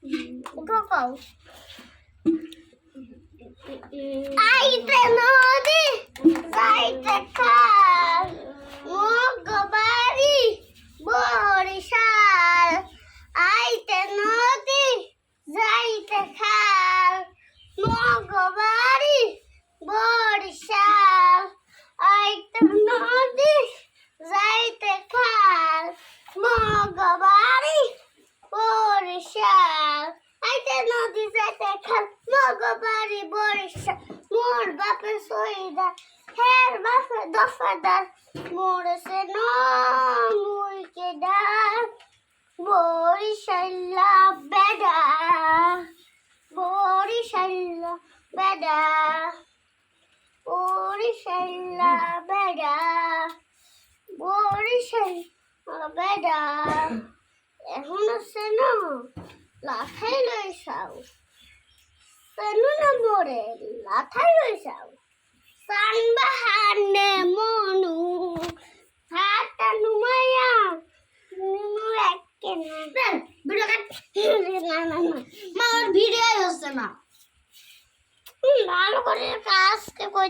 কও আইতে নদী যাইতে খাল মগবাড়ি বরিশাল আইতে নদী যাইতে খাল মগবাড়ি বরিশাল আইতে নদী যাইতে খাল মগবাড়ি বরিশাল আইতে নদী যাইতে খাল মগবাড়ি বরিশাল মোর বাপে সইদা হের বাপে দফাদার মোরে সে মুইকে ডাক বরিশাল্লা বেডা বরিশাল্লা বেডা বরিশাল্লা বেডা বরিশাল্লা বেডা এখন আছে না লাথাই লইছাও সেনু না মোরে লাথাই লইছাও সানবাহানে মনু হাতানু মায়া নুনু একে না ভিডিও কাট না মার ভিডিও হচ্ছে না ভালো করে কাজকে কই